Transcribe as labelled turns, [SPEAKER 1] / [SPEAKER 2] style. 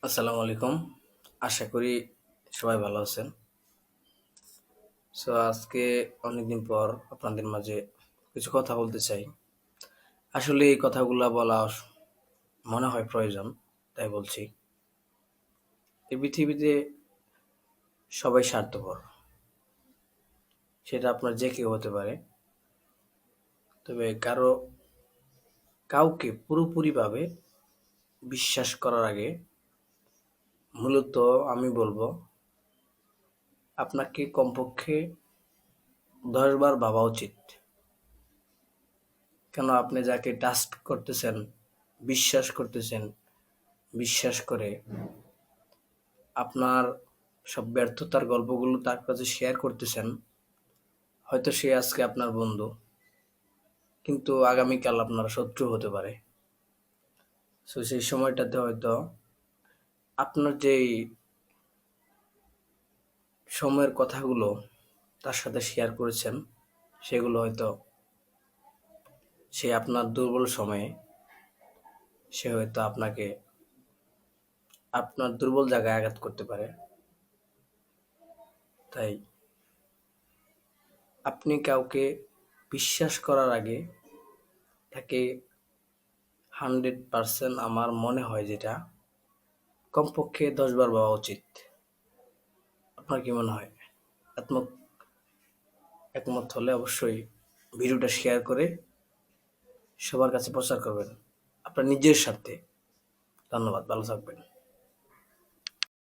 [SPEAKER 1] আসসালামু আলাইকুম। আশা করি সবাই ভালো আছেন। আজকে অনেকদিন পর আপনাদের মাঝে কিছু কথা বলতে চাই। আসলে এই কথাগুলা বলা মনে হয় প্রয়োজন, তাই বলছি। এই পৃথিবীতে সবাই স্বার্থপর, সেটা আপনার যে কেউ হতে পারে। তবে কাউকে পুরোপুরিভাবে বিশ্বাস করার আগে মূলত আমি বলবো আপনাকে কমপক্ষে 10 বার ভাবা উচিত। কেন আপনি যাকে ট্রাস্ট করতেছেন, বিশ্বাস করতেছেন, বিশ্বাস করে আপনার সব ব্যর্থতার গল্পগুলো তার কাছে শেয়ার করতেছেন, হয়তো সে আজকে আপনার বন্ধু, কিন্তু আগামীকাল আপনার শত্রু হতে পারে। সেই সময়টাতে হয়তো আপনার যেই সময়ের কথাগুলো তার সাথে শেয়ার করেছেন, সেগুলো হয়তো সে আপনার দুর্বল সময়ে সে হয়তো আপনার দুর্বল জায়গায় আঘাত করতে পারে। তাই আপনি কাউকে বিশ্বাস করার আগে তাকে 100% আমার মনে হয় যেটা কমপক্ষে 10 বার ভাবা উচিত। আপনার কি মনে হয়? একমত একমত হলে অবশ্যই ভিডিওটা শেয়ার করে সবার কাছে প্রচার করবেন আপনার নিজের স্বার্থে। ধন্যবাদ, ভালো থাকবেন।